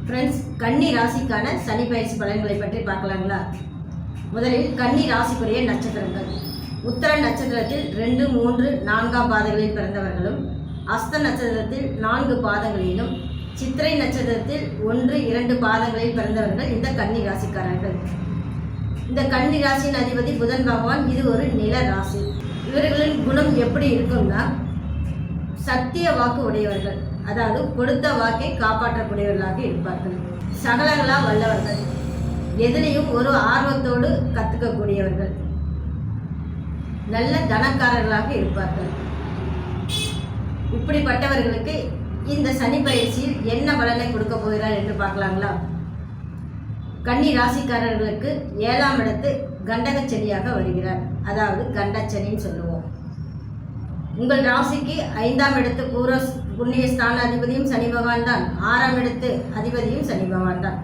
Friends, கன்னி ராசிக்கான சனி பயிற்சி பலன்களை பற்றி பார்க்கலாங்களா? முதலில் கன்னி ராசிக்குரிய நட்சத்திரங்கள். உத்தர நட்சத்திரத்தில் 2, 3, 4ஆம் பாதங்களில் பிறந்தவர்களும், அஸ்த நட்சத்திரத்தில் 4 பாதங்களிலும், சித்திரை நட்சத்திரத்தில் 1, 2 பாதங்களில் பிறந்தவர்கள் இந்த கன்னி ராசிக்காரர்கள். இந்த கன்னி ராசியின் அதிபதி புதன் பகவான். இது ஒரு நில ராசி. இவர்களின் குணம் எப்படி இருக்கும்னா, சத்திய வாக்கு உடையவர்கள், அதாவது கொடுத்த வாக்கை காப்பாற்றக்கூடியவர்களாக இருப்பார்கள். சகலங்களா வல்லவர்கள், எதிலையும் ஒரு ஆர்வத்தோடு கற்றுக்கக்கூடியவர்கள், நல்ல தனக்காரர்களாக இருப்பார்கள். இப்படிப்பட்டவர்களுக்கு இந்த சனி பயிற்சியில் என்ன பலனை கொடுக்க போகிறார் என்று பார்க்கலாங்களா? கன்னி ராசிக்காரர்களுக்கு 7ஆம் இடத்து கண்டகச்சனியாக வருகிறார், அதாவது கண்டச்சனின்னு சொல்லுவோம். உங்கள் ராசிக்கு 5ஆம் இடத்து பூர்வ புண்ணிய ஸ்தான அதிபதியும் சனி பகவான் தான், 6ஆம் இடத்து அதிபதியும் சனி பகவான் தான்.